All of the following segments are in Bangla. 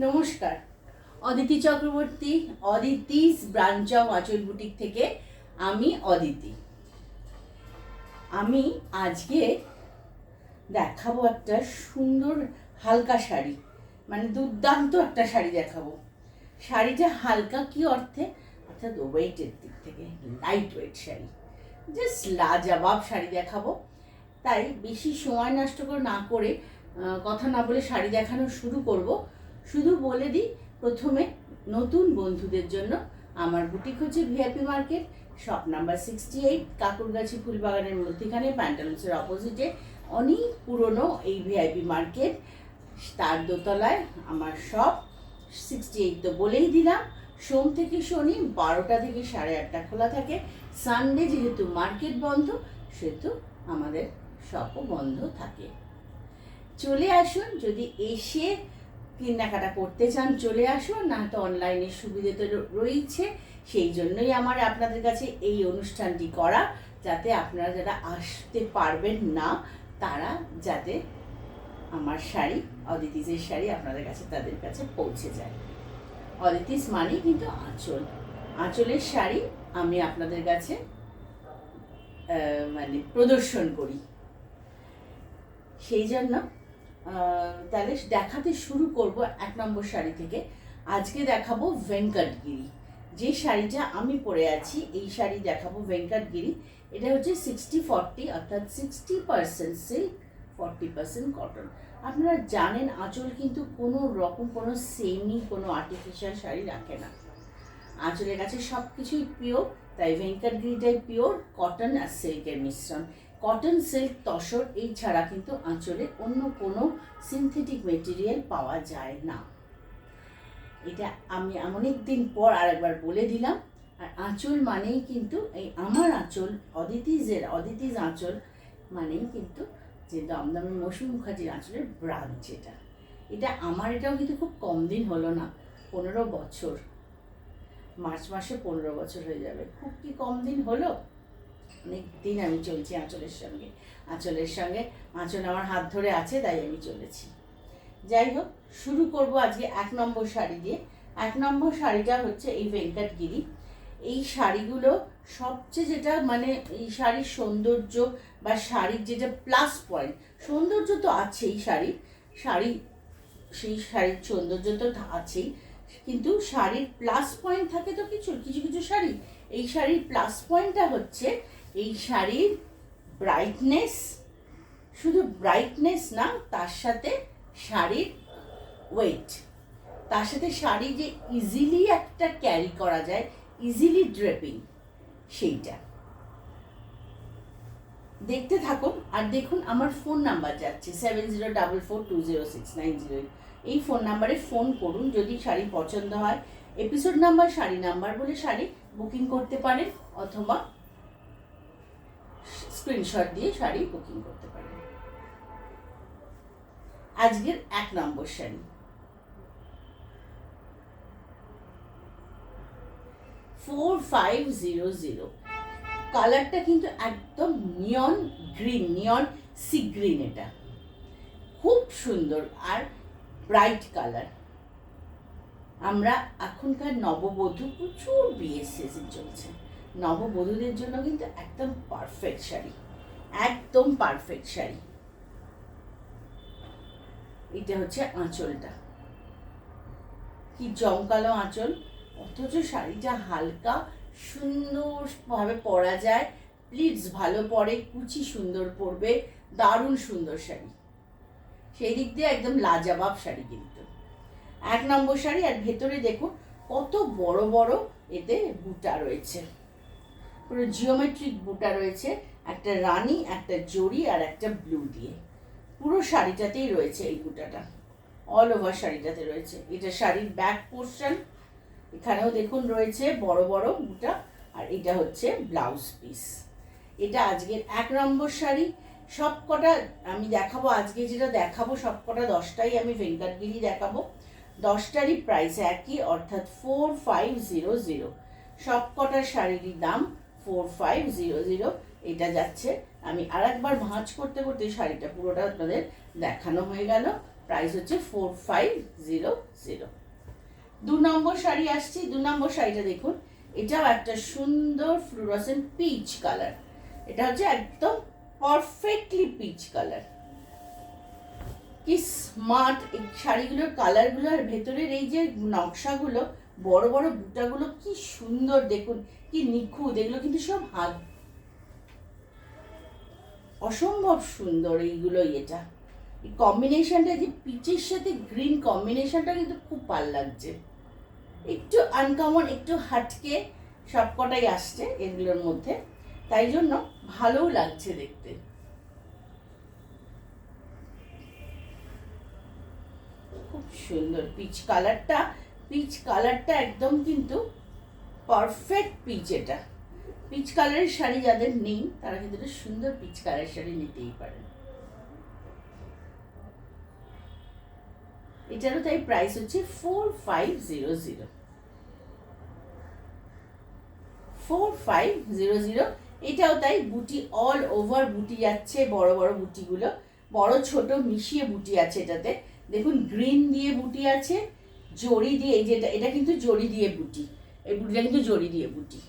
নমস্কার, অদিতি চক্রবর্তী, অদিতিস ব্রাঞ্চ অফ আঁচল বুটিক থেকে আমি অদিতি। আমি আজকে দেখাবো একটা সুন্দর হালকা শাড়ি, মানে দুর্দান্ত একটা শাড়ি দেখাবো। শাড়িটা হালকা কি অর্থে, অর্থাৎ ওয়েটের দিক থেকে লাইট ওয়েট শাড়ি, জাস্ট লাজবাব শাড়ি দেখাবো। তাই বেশি সময় নষ্ট না করে কথা না বলে শাড়ি দেখানো শুরু করব। শুধু বলে দিই প্রথমে, নতুন বন্ধুদের জন্য আমার বুটিক হচ্ছে VIP market, shop number 68, Kakurgachi ফুলবাগানের মধ্যিখানে, প্যান্টালুন্সের অপোজিটে। অনেক পুরনো এই ভিআইপি মার্কেট, তার দোতলায় আমার শপ। 68 তো বলেই দিলাম। সোম থেকে শনি 12টা থেকে 8:30 খোলা থাকে। সানডে যেহেতু মার্কেট বন্ধ, সেহেতু আমাদের শপও বন্ধ থাকে। চলে আসুন, যদি এসে কেনাকাটা করতে চান চলে আসুন, না তো অনলাইনের সুবিধে তো রয়েছে। সেই জন্যই আমার আপনাদের কাছে এই অনুষ্ঠানটি করা, যাতে আপনারা যারা আসতে পারবেন না তারা যাতে আমার শাড়ি, অদিতিসের শাড়ি আপনাদের কাছে, তাদের কাছে পৌঁছে যায়। অদিতিস মানেই কিন্তু আঁচল, আঁচলের শাড়ি আমি আপনাদের কাছে মানে প্রদর্শন করি। সেই জন্য তাহলে দেখাতে শুরু করব 1 নম্বর শাড়ি থেকে। আজকে দেখাবো ভেঙ্কটগিরি। যে শাড়িটা আমি পরে আছি, এই শাড়ি দেখাবো ভেঙ্কটগিরি। এটা হচ্ছে 60-40, অর্থাৎ 60% সিল্ক, 40% কটন। আপনারা জানেন আঁচল কিন্তু কোনো রকম কোনো সেমি কোনো আর্টিফিশিয়াল শাড়ি রাখে না। আঁচলের কাছে সব কিছুই পিওর, তাই ভেঙ্কটগিরিটাই পিওর কটন আর সিল্কের মিশ্রণ। কটন, সিল্ক, তসর এই ছাড়া কিন্তু আঁচলে অন্য কোনো সিনথেটিক মেটেরিয়াল পাওয়া যায় না। এটা আমি অনেক দিন পর আরেকবার বলে দিলাম। আর আঁচল মানেই কিন্তু এই আমার আঁচল, অদিতিস আঁচল মানেই কিন্তু যে দমদমের মৌসুমী মুখার্জির আঁচলের ব্রাঞ্চ। এটা আমার, এটাও কিন্তু খুব কম দিন হলো না, 15 বছর। মার্চ মাসে 15 বছর হয়ে যাবে। খুব কি কম দিন হলো? অনেক দিন আমি চলছি আঁচলের সঙ্গে। আঁচল আমার হাত ধরে আছে, তাই আমি চলেছি। যাই হোক, শুরু করব আজকে 1 নম্বর শাড়ি দিয়ে। 1 নম্বর শাড়িটা হচ্ছে এই ভেঙ্কটগিরি। এই শাড়িগুলো সবচেয়ে যেটা মানে এই শাড়ির সৌন্দর্য বা শাড়ির যেটা প্লাস পয়েন্ট, সৌন্দর্য তো আছেই সেই শাড়ির সৌন্দর্য তো আছেই, কিন্তু শাড়ির প্লাস পয়েন্ট থাকে তো কিছু কিছু শাড়ি। এই শাড়ির প্লাস পয়েন্টটা হচ্ছে এই শাড়ির ব্রাইটনেস। শুধু ব্রাইটনেস না, তার সাথে শাড়ির ওয়েট, তার সাথে শাড়ি যে ইজিলি একটা ক্যারি করা যায়, ইজিলি ড্রেপিং, সেইটা। দেখতে থাকুন আর দেখুন। আমার ফোন নাম্বার যাচ্ছে 7044206908। এই ফোন নাম্বারে ফোন করুন যদি শাড়ি পছন্দ হয়। এপিসোড নাম্বার, শাড়ি নাম্বার বলে শাড়ি বুকিং করতে পারেন, অথবা স্ক্রিনশট দিয়ে শাড়ি বুকিং করতে পারেন। আজকের 1 নম্বর শাড়ি 4500। কালারটা কিন্তু একদম নিয়ন গ্রিন, নিয়ন সি গ্রিন। এটা খুব সুন্দর আর ব্রাইট কালার। আমরা এখনকার নববধূ, প্রচুর বিয়ের সিজন চলছে, নববধূদের জন্য কিন্তু একদম পারফেক্ট শাড়ি, একদম পারফেক্ট শাড়ি। এটা হচ্ছে আঁচলটা, কি জমকালো আঁচল, অথচ শাড়িটা হালকা, সুন্দরভাবে পরা যায়। প্লিটস ভালো পরে, কুচি সুন্দর পরবে, দারুণ সুন্দর শাড়ি। সেই দিক দিয়ে একদম লাজবাব শাড়ি কিন্তু 1 নম্বর শাড়ি। আর ভেতরে দেখুন কত বড় বড় এতে বুটা রয়েছে, পুরো জিওমেট্রিক বুটা রয়েছে, একটা রানী, একটা জরি আর একটা ব্লু দিয়ে। পুরো শাড়িটাতেই রয়েছে এই বুটাটা, অল ওভার শাড়িটাতে রয়েছে। এটা শাড়ির ব্যাক পোর্শন, এখানেও দেখুন রয়েছে বড় বড় বুটা। আর এটা হচ্ছে ব্লাউজ পিস। এটা আজকের 1 নম্বর শাড়ি। সব কটা আমি দেখাবো, আজকে যেটা দেখাবো সব কটা 10টাই আমি ভেঙ্কটগিরি দেখাবো। 10টারই প্রাইস একই, অর্থাৎ 4500। সব কটা শাড়িরই দাম 4500। এটা যাচ্ছে, আমি আরেকবার ভাঁজ করতে করতে শাড়িটা পুরোটা আপনাদের দেখানো হয়ে গেল। প্রাইস হচ্ছে 4500। 2 নম্বর শাড়ি আসছি। 2 নম্বর শাড়িটা দেখুন, এটাও একটা সুন্দর ফ্লুরোসেন্ট পিচ কালার। এটা হচ্ছে একদম পারফেক্টলি পিচ কালার। কি স্মার্ট এই শাড়িগুলোর কালারগুলো, আর ভেতরের এই যে নকশাগুলো, বড় বড় বুটাগুলো কি সুন্দর দেখুন, কি নিখুঁত। এগুলো কিন্তু সব হাত, অসম্ভব সুন্দর এইগুলো। এটা এই কম্বিনেশনটা, যে পিচের সাথে গ্রিন কম্বিনেশনটা কিন্তু খুব ভালো লাগছে। একটু আনকমন, একটু হাটকে সবকটাই আসছে এগুলোর মধ্যে, তাই জন্য ভালোও লাগছে দেখতে। খুব সুন্দর পিচ কালারটা, পিচ কালারটা একদম কিন্তু পারফেক্ট পিচ। এটা পিচ কালারের শাড়ি যাদের নেই তারা কিন্তু একটা সুন্দর পিচ কালারের শাড়ি নিতেই পারেন। এটারও তাই প্রাইস হচ্ছে 4500। 4500। এটাও তাই বুটি, অল ওভার বুটি যাচ্ছে, বড় বড় বুটিগুলো, বড় ছোট মিশিয়ে বুটি আছে এটাতে। দেখুন গ্রিন দিয়ে বুটি আছে, জড়ি দিয়ে, এই যেটা, এটা কিন্তু জড়ি দিয়ে বুটি, এই বুটিটা কিন্তু জড়ি দিয়ে বুটি,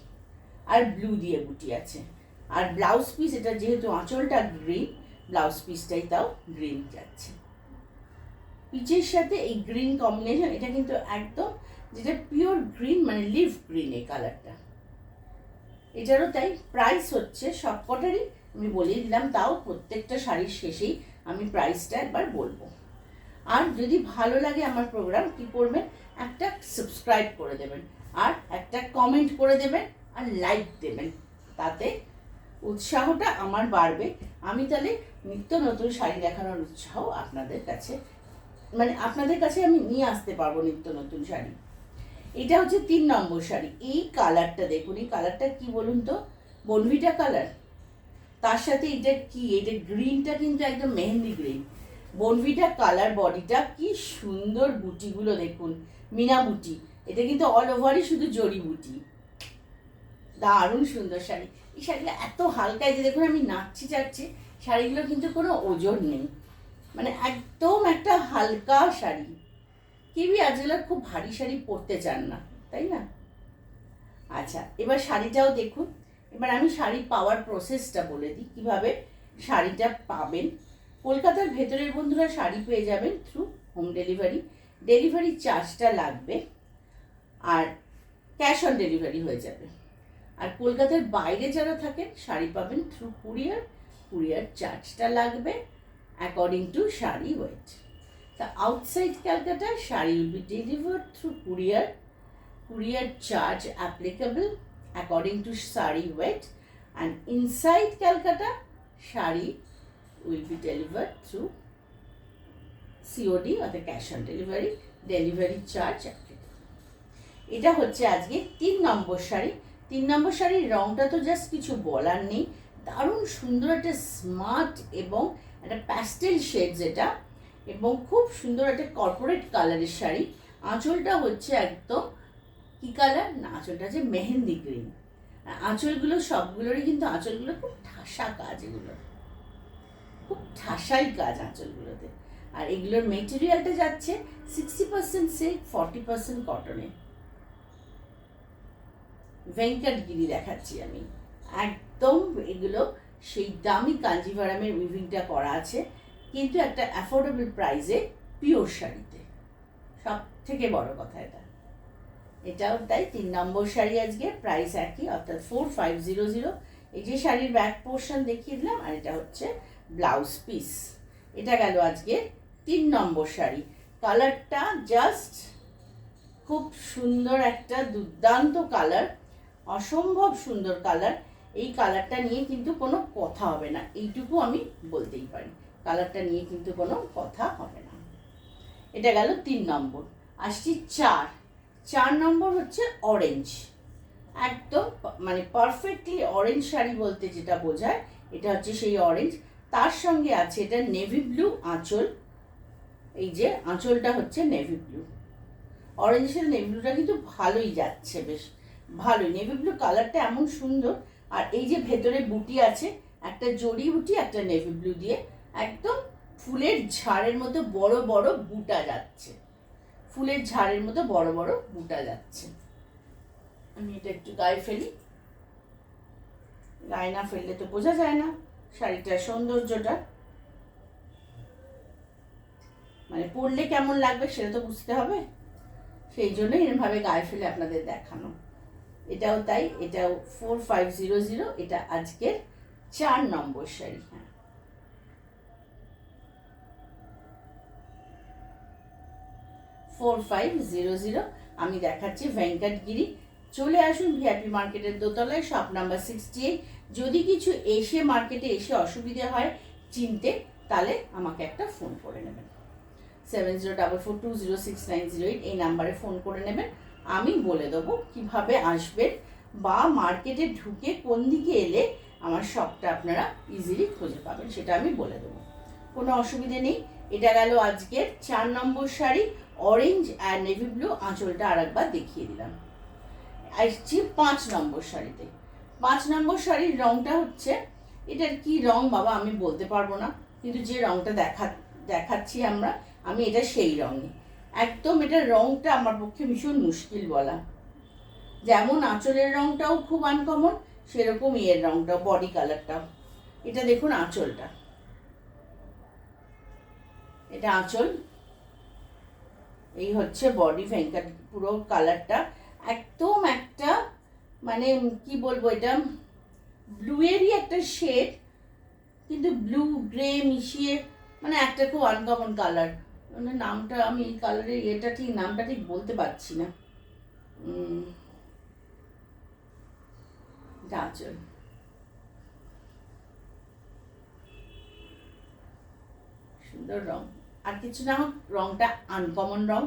আর ব্লু দিয়ে বুটি আছে। আর ব্লাউজ পিস, এটা যেহেতু আঁচলটা গ্রিন, ব্লাউজ পিসটাই তাও গ্রিন যাচ্ছে। পিচের সাথে এই গ্রিন কম্বিনেশন, এটা কিন্তু একদম যেটা পিওর গ্রিন, মানে লিভ গ্রিন এই কালারটা। এটারও তাই প্রাইস হচ্ছে, সবকটারই আমি বলে দিলাম, তাও প্রত্যেকটা শাড়ির শেষেই আমি প্রাইসটা একবার বলবো। আর যদি ভালো লাগে আমার প্রোগ্রাম, কি করবেন, একটা সাবস্ক্রাইব করে দেবেন, আর একটা কমেন্ট করে দেবেন, আর লাইক দেবেন। তাতে উৎসাহটা আমার বাড়বে। আমি তাহলে নিত্য নতুন শাড়ি দেখানোর উৎসাহ আপনাদের কাছে, মানে আপনাদের কাছে আমি নিয়ে আসতে পারবো নিত্য নতুন শাড়ি। এটা হচ্ছে 3 নম্বর শাড়ি। এই কালারটা দেখুন, এই কালারটা কি বলুন তো, বনভিটা কালার। তার সাথে এটা কি, এটা গ্রিনটা কিন্তু একদম মেহেন্দি গ্রিন, বনভিটা কালার। বডিটা কি সুন্দর, বুটিগুলো দেখুন, মিনা বুটি। এটা কিন্তু অল ওভারই শুধু জড়ি বুটি। দারুণ সুন্দর শাড়ি। এই শাড়িটা এত হালকা, যে দেখুন আমি নাচছি চাচ্ছি, শাড়িগুলো কিন্তু কোনো ওজন নেই, মানে একদম একটা হালকা শাড়ি। কেউই আজকাল খুব ভারী শাড়ি পরতে চান না, তাই না? আচ্ছা, এবার শাড়িটাও দেখুন। এবার আমি শাড়ি পাওয়ার প্রসেসটা বলে দিই, কীভাবে শাড়িটা পাবেন। কলকাতার ভেতরের বন্ধুরা শাড়ি পেয়ে যাবেন থ্রু হোম ডেলিভারি। ডেলিভারি চার্জটা লাগবে, আর ক্যাশ অন ডেলিভারি হয়ে যাবে। আর কলকাতার বাইরে যারা থাকেন শাড়ি পাবেন থ্রু কুরিয়ার। কুরিয়ার চার্জটা লাগবে according to sari weight. The outside Calcutta, shari will be delivered through courier. Courier charge applicable according to shari weight. And inside Calcutta, shari will be delivered through COD or the cash on delivery. Delivery charge applicable. এটা হচ্ছে আজকে 3 নম্বর শাড়ি। 3 নম্বর শাড়ির রংটা তো জাস্ট কিছু বলার নেই, দারুণ সুন্দর একটা স্মার্ট এবং একটা প্যাস্টেল শেড, যেটা এবং খুব সুন্দর একটা কর্পোরেট কালারের শাড়ি। আঁচলটা হচ্ছে একদম কি কালার না, আঁচলটা হচ্ছে মেহেন্দি গ্রিন। আর আঁচলগুলো সবগুলোরই কিন্তু আঁচলগুলো খুব ঠাসা কাজ, এগুলো খুব ঠাসাই কাজ আঁচলগুলোতে। আর এগুলোর মেটেরিয়ালটা যাচ্ছে 60% সিল্ক, 40% কটনে। ভেঙ্কটগিরি দেখাচ্ছি আমি, একদম এগুলো সেই দামি কাঞ্জিভারামের উইভিংটা করা আছে, কিন্তু একটা অ্যাফোর্ডেবল প্রাইসে পিওর শাড়িতে। সব থেকে বড় কথা এটা। এটাও তাই 3 নম্বর শাড়ি, আজকে প্রাইস একই, অর্থাৎ 4500। এই যে শাড়ির ব্যাক পোর্শন দেখিয়ে দিলাম, আর এটা হচ্ছে ব্লাউজ পিস। এটা গেল আজকে 3 নম্বর শাড়ি। কালারটা জাস্ট খুব সুন্দর, একটা দুর্দান্ত কালার, অসম্ভব সুন্দর কালার। এই কালারটা নিয়ে কিন্তু কোনো কথা হবে না, এইটুকু আমি বলতেই পারি, কালারটা নিয়ে কিন্তু কোনো কথা হবে না। এটা গেল 3 নম্বর। আসছি 4 নম্বর হচ্ছে অরেঞ্জ। একদম মানে পারফেক্টলি অরেঞ্জ শাড়ি বলতে যেটা বোঝায়, এটা হচ্ছে সেই অরেঞ্জ। তার সঙ্গে আছে এটা নেভি ব্লু আঁচল। এই যে আঁচলটা হচ্ছে নেভি ব্লু। অরেঞ্জের নেভি ব্লুটা কিন্তু ভালোই যাচ্ছে, বেশ ভালোই। নেভি ব্লু কালারটা এমন সুন্দর। আর এই যে ভেতরে বুটি আছে, একটা জড়ি বুটি, একটা নেভি ব্লু দিয়ে একদম ফুলের ঝাড়ের মতো বড় বড় বুটা যাচ্ছে, ফুলের ঝাড়ের মতো বড় বড় বুটা যাচ্ছে। আমি এটা একটু গায়ে ফেলি, গায়ে না ফেললে তো বোঝা যায় না শাড়িটার সৌন্দর্যটা, মানে পরলে কেমন লাগবে সেটা তো বুঝতে হবে, সেই জন্য এরমভাবে গায়ে ফেলে আপনাদের দেখানো। এটাও তাই, এটাও 4500, এটা আজকের 4 নম্বর শাড়ি। হ্যাঁ, 4500 আমি দেখাচ্ছি ভেঙ্কটগিরি। চলে আসুন ভিআইপি মার্কেটের দোতলায়, শপ নাম্বার 68। যদি কিছু মার্কেটে এসে অসুবিধে হয় চিনতে, তাহলে আমাকে একটা ফোন করে নেবেন, 7044206908 এই নাম্বারে ফোন করে নেবেন। আমি বলে দেবো কিভাবে আসবেন, বা মার্কেটে ঢুকে কোন দিকে এলে আমার শপটা আপনারা ইজিলি খুঁজে পাবেন, সেটা আমি বলে দেবো, কোনো অসুবিধে নেই। এটা গেল আজকের 4 নম্বর শাড়ি, অরেঞ্জ আর নেভি ব্লু, আঁচলটা আরেকবার দেখিয়ে দিলাম। আসছি 5 নম্বর শাড়িতে। 5 নম্বর শাড়ির রংটা হচ্ছে, এটার কি রং বাবা আমি বলতে পারবো না, কিন্তু যে রংটা দেখাচ্ছি আমি এটা সেই রঙই একদম। এটার রংটা আমার পক্ষে ভীষণ মুশকিল বলা, যেমন আঁচলের রংটাও খুব আনকমন, সেরকম এর রংটাও, বডি কালারটাও। এটা দেখুন আঁচলটা, এটা আঁচল, এই হচ্ছে বডি ভেঙ্কট, পুরো কালারটা একদম একটা মানে কি বলবো, এটা ব্লুয়েরই একটা শেড, কিন্তু ব্লু গ্রে মিশিয়ে, মানে একটা খুব আনকমন কালার। মানে নামটা আমি এই কালারের নামটা ঠিক বলতে পারছি না। আঁচল, সুন্দর রং, আর কিছু না হোক রংটা আনকমন রং।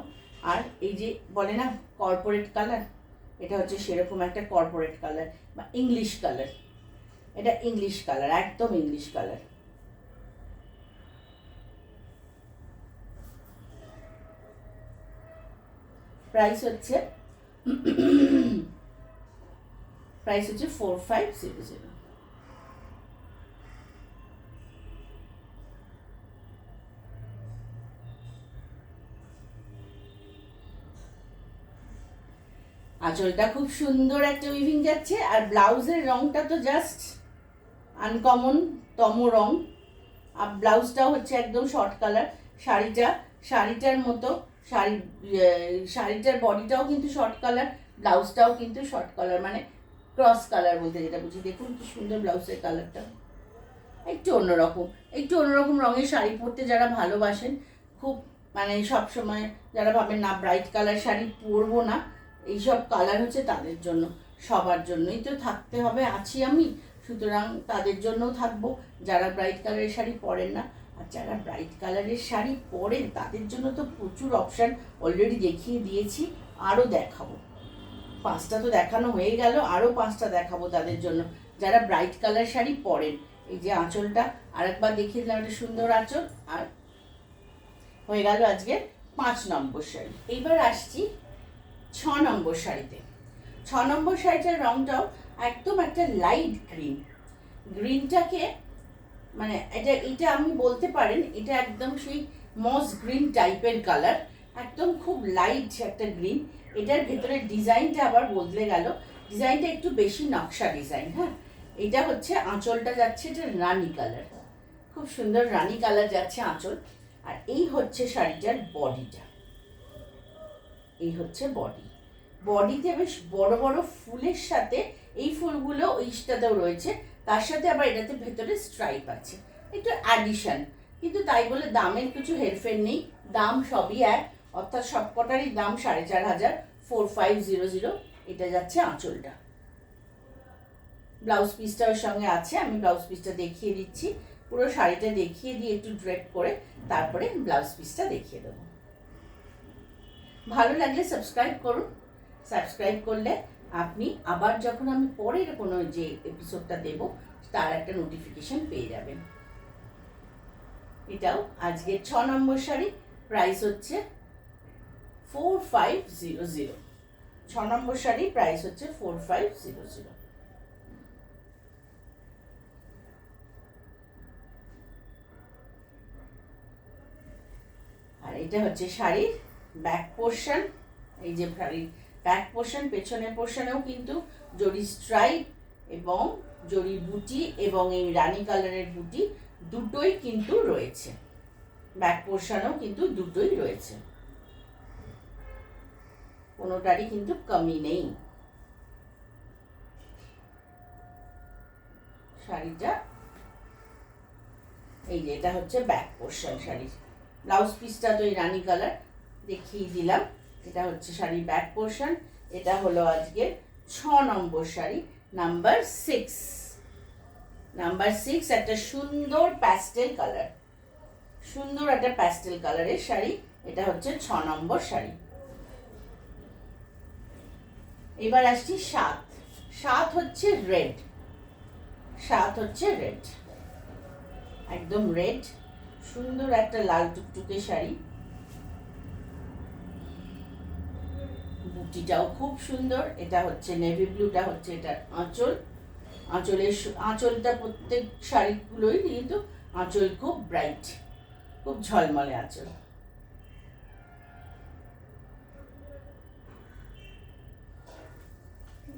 আর এই যে বলে না কর্পোরেট কালার, এটা হচ্ছে সেরকম একটা কর্পোরেট কালার বা ইংলিশ কালার, এটা ইংলিশ কালার, একদম ইংলিশ কালার। প্রাইস হচ্ছে 4500। আঁচলটা খুব সুন্দর একটা উইভিং যাচ্ছে, আর ব্লাউজের রংটা তো জাস্ট আনকমন তম রং, আর ব্লাউজটাও হচ্ছে একদম শর্ট কালার। শাড়িটার মতো শাড়িটার বডিটাও কিন্তু শর্ট কালার, ব্লাউজটাও কিন্তু শর্ট কালার, মানে ক্রস কালার বলতে যেটা বুঝি। দেখুন কি সুন্দর ব্লাউজের কালারটা, একটু অন্যরকম রঙের শাড়ি পরতে যারা ভালোবাসেন, খুব মানে সবসময় যারা ভাবেন না ব্রাইট কালার শাড়ি পরবো না, এইসব কালার হচ্ছে তাদের জন্য, সবার জন্যই তো থাকতে হবে, আছি আমি, সুতরাং তাদের জন্যও থাকবো যারা ব্রাইট কালারের শাড়ি পরেন না। আর যারা ব্রাইট কালারের শাড়ি পরেন তাদের জন্য তো প্রচুর অপশান অলরেডি দেখিয়ে দিয়েছি, আরও দেখাবো। 5টা তো দেখানো হয়ে গেল, আরও 5টা দেখাবো তাদের জন্য যারা ব্রাইট কালার শাড়ি পরেন। এই যে আঁচলটা আরেকবার দেখিয়ে দিলাম, একটা সুন্দর আঁচল, আর হয়ে গেল আজকে 5 নম্বর শাড়ি। এইবার আসছি 6 নম্বর শাড়িতে। 6 নম্বর শাড়িটার রংটাও একদম একটা লাইট গ্রিনটাকে মানে এটা আমি বলতে পারেন এটা একদম সেই মস গ্রিন টাইপের কালার, একদম খুব লাইট একটা গ্রিন। এটার ভেতরে ডিজাইনটা আবার বদলে গেল, ডিজাইনটা একটু বেশি নকশা ডিজাইন। হ্যাঁ, এটা হচ্ছে আঁচলটা যাচ্ছে, এটা রানী কালার, খুব সুন্দর রানী কালার যাচ্ছে আঁচল। আর এই হচ্ছে শাড়িটার বডিটা, এই হচ্ছে বডিতে বেশ বড় বড় ফুলের সাথে, এই ফুলগুলো ওইটাতেও রয়েছে, তার সাথে আবার এটাতে ভেতরে স্ট্রাইপ আছে, একটু অ্যাডিশন, কিন্তু তাই বলে দামের কিছু হেরফের নেই, দাম সবই এক, অর্থাৎ সবকটারই দাম 4500, 4500। এটা যাচ্ছে আঁচলটা, ব্লাউজ পিসটা ওর সঙ্গে আছে, আমি ব্লাউজ পিসটা দেখিয়ে দিচ্ছি, পুরো শাড়িটা দেখিয়ে দিয়ে একটু ড্রেপ করে তারপরে ব্লাউজ পিসটা দেখিয়ে দেবো। ভালো লাগলে সাবস্ক্রাইব করুন, সাবস্ক্রাইব করলে আপনি আবার যখন আমি পরের কোনো যে এপিসোডটা দেব তার একটা নোটিফিকেশন পেয়ে যাবেন। এটাও আজকে 6 নম্বর শাড়ি, প্রাইস হচ্ছে 4500। 6 নম্বর শাড়ি প্রাইস হচ্ছে 4500। এটা হচ্ছে শাড়ির ব্যাক পোর্শন। এই যে শাড়ির ব্যাক পোর্শন, পেছনের পোর্শনেও কিন্তু জরি স্ট্রাইপ এবং জরি বুটি এবং এই রানী কালারের বুটি দুটোই কিন্তু রয়েছে। ব্যাক পোর্শনেও কিন্তু দুটোই রয়েছে, কোনোটারই কিন্তু কমি নেই। শাড়িটা এই যে এটা হচ্ছে ব্যাক পোর্শন শাড়ির। ব্লাউজ পিসটা তো এই রানী কালার দেখিয়ে দিলাম। এটা হচ্ছে শাড়ির ব্যাক পোর্শন। এটা হলো আজকে 6 নম্বর শাড়ি, নাম্বার 6। নাম্বার 6 একটা সুন্দর প্যাস্টেল কালার, সুন্দর একটা প্যাস্টেল কালারের শাড়ি। এটা হচ্ছে 6 নম্বর শাড়ি। এবার আসছি 7। 7 হচ্ছে রেড, 7 হচ্ছে রেড, একদম রেড, সুন্দর একটা লাল টুকটুকে শাড়ি। বুটিটাও খুব সুন্দর। এটা হচ্ছে নেভি ব্লুটা হচ্ছে এটা আঁচল। আঁচলটা প্রত্যেক শাড়িগুলোই কিন্তু আঁচল খুব ব্রাইট, খুব ঝলমলে আঁচল।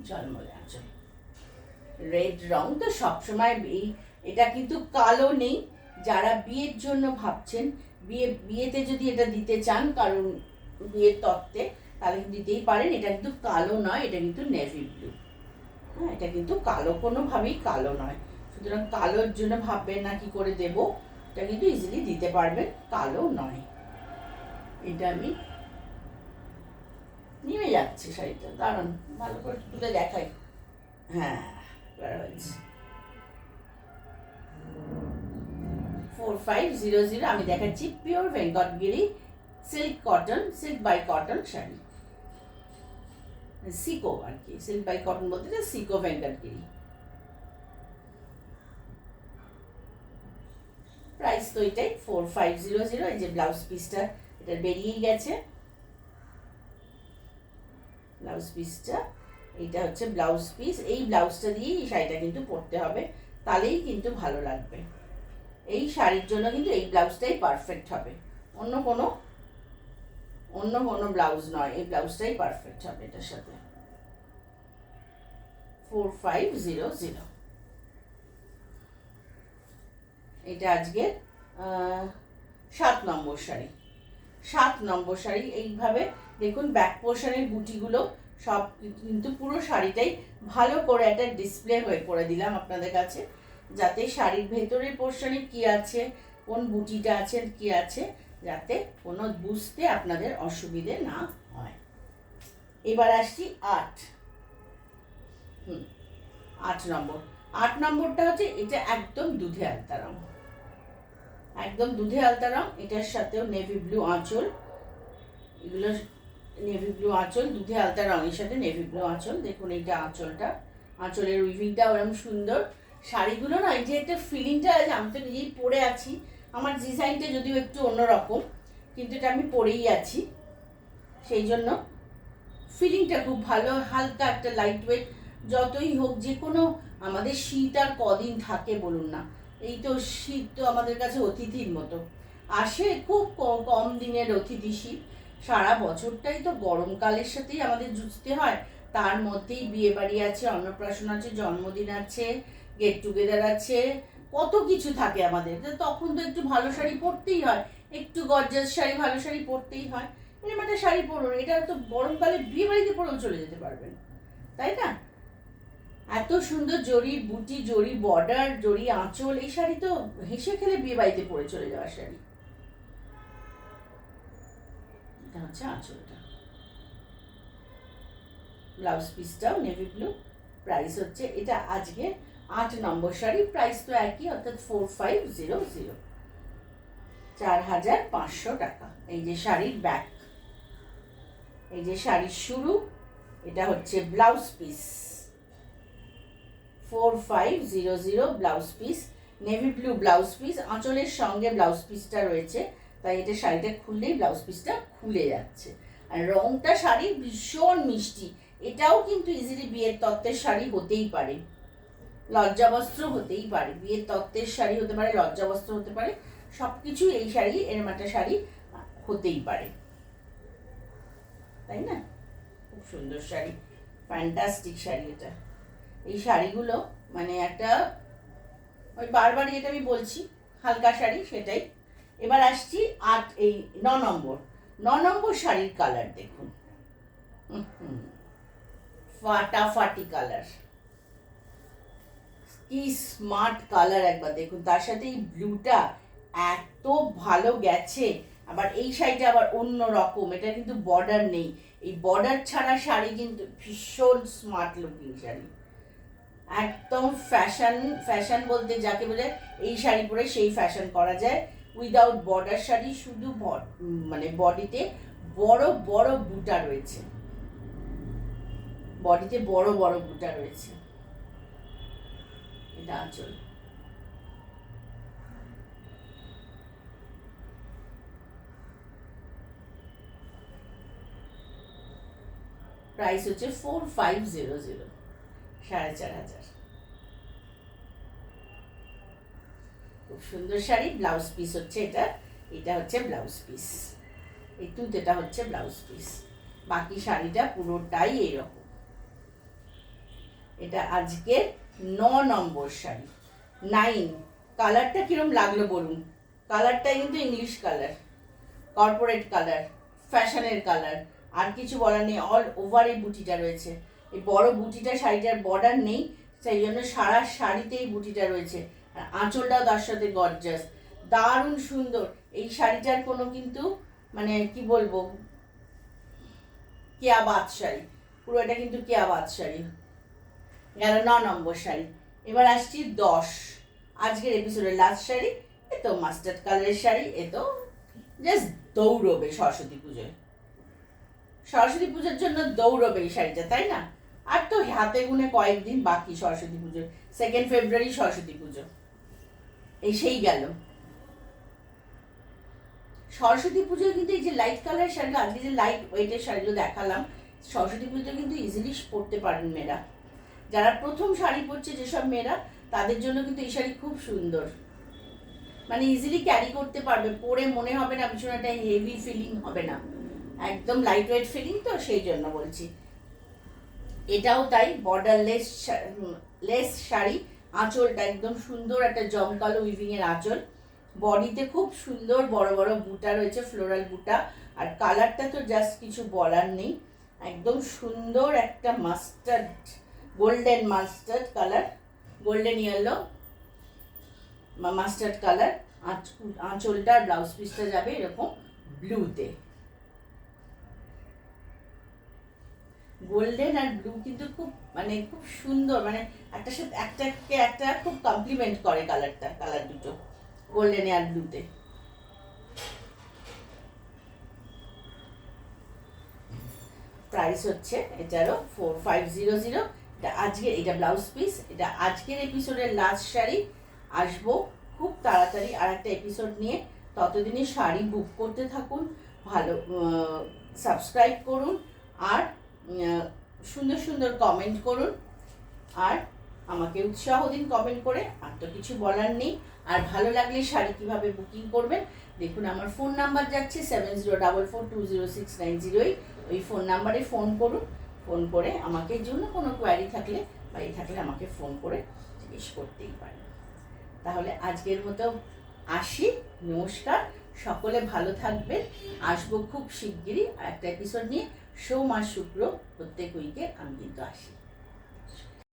ঝলমলে আঁচল, রেড রং তো সবসময়। এটা কিন্তু কালো নেই। যারা বিয়ের জন্য ভাবছেন, বিয়েতে যদি এটা দিতে চান কারণ বিয়ের তত্ত্বে, তাহলে দিতেই পারেন। এটা কিন্তু কালো নয়, এটা কিন্তু নেভি ব্লু। হ্যাঁ, এটা কিন্তু কালো কোনোভাবেই কালো নয়। সুতরাং কালোর জন্য ভাববেন না কি করে দেব, এটা কিন্তু ইজিলি দিতে পারবেন, কালো নয়। এটা আমি নেমে যাচ্ছে শাড়িটা, দাঁড়ান ভালো করে তুলে দেখাই। হ্যাঁ, 4500 আমি দেখাচ্ছি pure Venkatagiri silk cotton, silk by cotton sari. সিকো আর কি, সিল্ক বাই কটন বলতে সিকো ভেঙ্কটগিরি। প্রাইস তো এটাই 4500। এই যে ব্লাউজ পিসটা এটা বেরিয়েই গেছে, ব্লাউজ পিসটা এইটা হচ্ছে ব্লাউজ পিস। এই ব্লাউজটা দিয়েই এই শাড়িটা কিন্তু পরতে হবে, তাহলেই কিন্তু ভালো লাগবে। এই শাড়ির জন্য কিন্তু এই ব্লাউজটাই পারফেক্ট হবে, অন্য কোনো ব্লাউজ নয়, এই ব্লাউজটাই পারফেক্ট হবে এটার সাথে। 4500। এটা আজকে 7 নম্বর শাড়ি। 7 নম্বর শাড়ি। এইভাবে দেখুন ব্যাক পোর্শনের বুটিগুলো সব কিন্তু পুরো শাড়িটাই ভালো করে একটা ডিসপ্লে হয়ে করে দিলাম আপনাদের কাছে, যাতে শাড়ির ভেতরের পোর্শনে কি আছে, কোন বুটিটা আছে, কি আছে, যাতে কোনো বুঝতে আপনাদের অসুবিধে না হয়। এবার আসছি 8। 8 নম্বর। 8 নম্বরটা হচ্ছে এটা একদম দুধে আলতা রং, একদম দুধে আলতা রং। এটার সাথেও নেভি ব্লু আঁচল, এগুলো নেভি ব্লু আঁচল, দুধে আলতা রঙের সাথে নেভি ব্লু আঁচল। দেখুন এইটা আঁচলটা, আঁচলের উইভিংটা ওরকম সুন্দর। শাড়িগুলো না এই যে একটা ফিলিংটা, আমি তো নিজেই পরে আছি, আমার ডিজাইনটা যদিও একটু অন্যরকম, কিন্তু এটা আমি পরেই আছি, সেই জন্য ফিলিংটা খুব ভালো। হালকা একটা লাইট ওয়েট, যতই হোক যে কোনো, আমাদের শীত আর কদিন থাকে বলুন না, এই তো শীত তো আমাদের কাছে অতিথির মতো আসে, খুব কম দিনের অতিথি শীত। সারা বছরটাই তো গরমকালের সাথেই আমাদের যুঝতে হয়, তার মধ্যেই বিয়ে বাড়ি আছে, অন্নপ্রাশন আছে, জন্মদিন আছে, গেট টুগেদার আছে, কত কিছু থাকে আমাদের। তখন তো একটু ভালো শাড়ি পরতেই হয়, একটু গর্জাস শাড়ি, ভালো শাড়ি পরতেই হয়। এরকম একটা শাড়ি পরুন, এটা তো গরমকালে বিয়ে বাড়িতে পরেও চলে যেতে পারবেন, তাই না? এত সুন্দর জরির বুটি, জরি বর্ডার, জরি আঁচল, এই শাড়ি তো হেসে খেলে বিয়ে বাড়িতে পরে চলে যাওয়ার শাড়ি। এটা হচ্ছে আঁচলটা, ব্লাউজ পিসটাও নেভি ব্লু। প্রাইস হচ্ছে এটা আজকে 8 নম্বর শাড়ি, প্রাইস তো একই, অর্থাৎ 4500, 4500 টাকা। এই যে শাড়ির ব্যাক, এই যে শাড়ির শুরু, এটা হচ্ছে blouse piece 4500 blouse piece, navy blue blouse piece. আঁচলের সঙ্গে ব্লাউজ পিসটা রয়েছে, তাই এটা শাড়িটা খুললেই ব্লাউজ পিসটা খুলে যাচ্ছে। আর রংটা শাড়ির ভীষণ মিষ্টি, এটাও কিন্তু ইজিলি বিয়ের তত্ত্বের শাড়ি হতেই পারে, লজ্জাবস্ত্র হতেই পারে, বিয়ের তত্ত্বের শাড়ি হতে পারে, লজ্জাবস্ত্র হতে পারে, সব কিছু এই শাড়ি, এরম একটা শাড়ি হতেই পারে, তাই না? খুব সুন্দর শাড়ি, ফ্যান্টাস্টিক শাড়ি এটা। এই শাড়িগুলো মানে একটা, ওই বারবারই এটা আমি বলছি, হালকা শাড়ি সেটাই। এবার আসছি এই 9 নম্বর শাড়ির কালার দেখুন, ফাটাফাটি কালার, কি স্মার্ট কালার একবার দেখুন। তার সাথে এই ব্লুটা এত ভালো গেছে। আবার এই শাড়িটা আবার অন্য রকম, এটা কিন্তু বর্ডার নেই, এই বর্ডার ছাড়া শাড়ি কিন্তু ভীষণ স্মার্ট লুকিং শাড়ি, একদম ফ্যাশন বলতে যাকে বলে এই শাড়ি পরে সেই ফ্যাশন করা যায়। উইদাউট বর্ডার শাড়ি, শুধু মানে বডিতে বড় বড় বুটা রয়েছে, বডিতে বড় বড় বুটা রয়েছে। এটা আঁচল, প্রাইস হচ্ছে 4500, 4500। খুব সুন্দর শাড়ি। ব্লাউজ পিস হচ্ছে এটা, এটা হচ্ছে ব্লাউজ পিস, এই তুঁতেটা হচ্ছে ব্লাউজ পিস, বাকি শাড়িটা পুরোটাই এরকম। এটা আজকে 9 নম্বর শাড়ি, 9। কালারটা কিরম লাগলো বলুন? কালারটা কিন্তু ইংলিশ কালার, কর্পোরেট কালার, ফ্যাশনের কালার, আর কিছু বলার নেই। অল ওভার এই বুটিটা রয়েছে, এই বড় বুটিটা, শাড়িটার বর্ডার নেই, সেই জন্য সারা শাড়িতে এই বুটিটা রয়েছে। আর আঁচলটাও তার সাথে গর্জাস, দারুণ সুন্দর। এই শাড়িটার কোনো কিন্তু মানে কি বলবো, কেয়াবাত শাড়ি, পুরো এটা কিন্তু কেয়াবাত শাড়ি। গেল 9 নম্বর শাড়ি। এবার আসছি 10, আজকের এপিসোডের লাস্ট শাড়ি। এ তো মাস্টার্ড কালারের শাড়ি, এ তো জাস্ট দৌড়বে সরস্বতী পুজোয়, সরস্বতী পুজোর জন্য দৌড়বে এই শাড়িটা, তাই না? আর তো হাতে গুনে কয়েকদিন বাকি সরস্বতী পুজোর, 2 ফেব্রুয়ারি সরস্বতী পুজো, এই সেই গেল। সরস্বতী পুজোয় কিন্তু এই যে লাইট কালার শাড়িগুলো, আজকে যে লাইট ওয়েটের শাড়িগুলো দেখালাম, সরস্বতী পুজোতে কিন্তু ইজিলি পরতে পারেন মেয়েরা। যারা প্রথম শাড়ি পরছে যেসব মেয়েরা, তাদের জন্য কিন্তু এই শাড়ি খুব সুন্দর, মানে ইজিলি ক্যারি করতে পারবে, পরে মনে হবে না ভীষণ একটা হেভি ফিলিং হবে না, একদম লাইট ওয়েট ফিলিং, তো সেই জন্য বলছি। এটাও তাই, বর্ডারলেস লেস শাড়ি, আঁচলটা একদম সুন্দর একটা জমকালো উইভিং এর আঁচল, বডিতে খুব সুন্দর বড় বড় বুটা রয়েছে, ফ্লোরাল বুটা। আর কালারটা তো জাস্ট কিছু বলার নেই, একদম সুন্দর একটা mustard, golden mustard colour, golden yellow mustard colour. আঁচলটা আর ব্লাউজ পিসটা যাবে এরকম ব্লুতে, গোল্ডেন আর ব্লু কিন্তু খুব মানে খুব সুন্দর, মানে একটার সাথে একটাকে একটা খুব কমপ্লিমেন্ট করে কালারটা, কালার দুটো গোল্ডেনে আর ব্লুতে। প্রাইস হচ্ছে এটারও 4500। এটা আজকের, এটা ব্লাউজ পিস, এটা আজকের এপিসোডের লাস্ট শাড়ি। আসবো খুব তাড়াতাড়ি আর একটা এপিসোড নিয়ে, ততদিনে শাড়ি বুক করতে থাকুন, ভালো সাবস্ক্রাইব করুন, আর সুন্দর সুন্দর কমেন্ট করুন, আর আমাকে উৎসাহ দিন কমেন্ট করে। আর তো কিছু বলার নেই। আর ভালো লাগলে শাড়ি কিভাবে বুকিং করবেন দেখুন, আমার ফোন নাম্বার যাচ্ছে 7044206908, ওই ফোন নাম্বারে ফোন করুন, ফোন করে আমাকে জন্য কোনো কোয়ারি থাকলে বা এই থাকলে আমাকে ফোন করে জিজ্ঞেস করতেই পারেন। তাহলে আজকের মতো আসি, নমস্কার, সকলে ভালো থাকবেন। আসবো খুব শিগগিরই একটা এপিসোড নিয়ে, সোম আর শুক্র প্রত্যেক উইকে আমি কিন্তু আসি।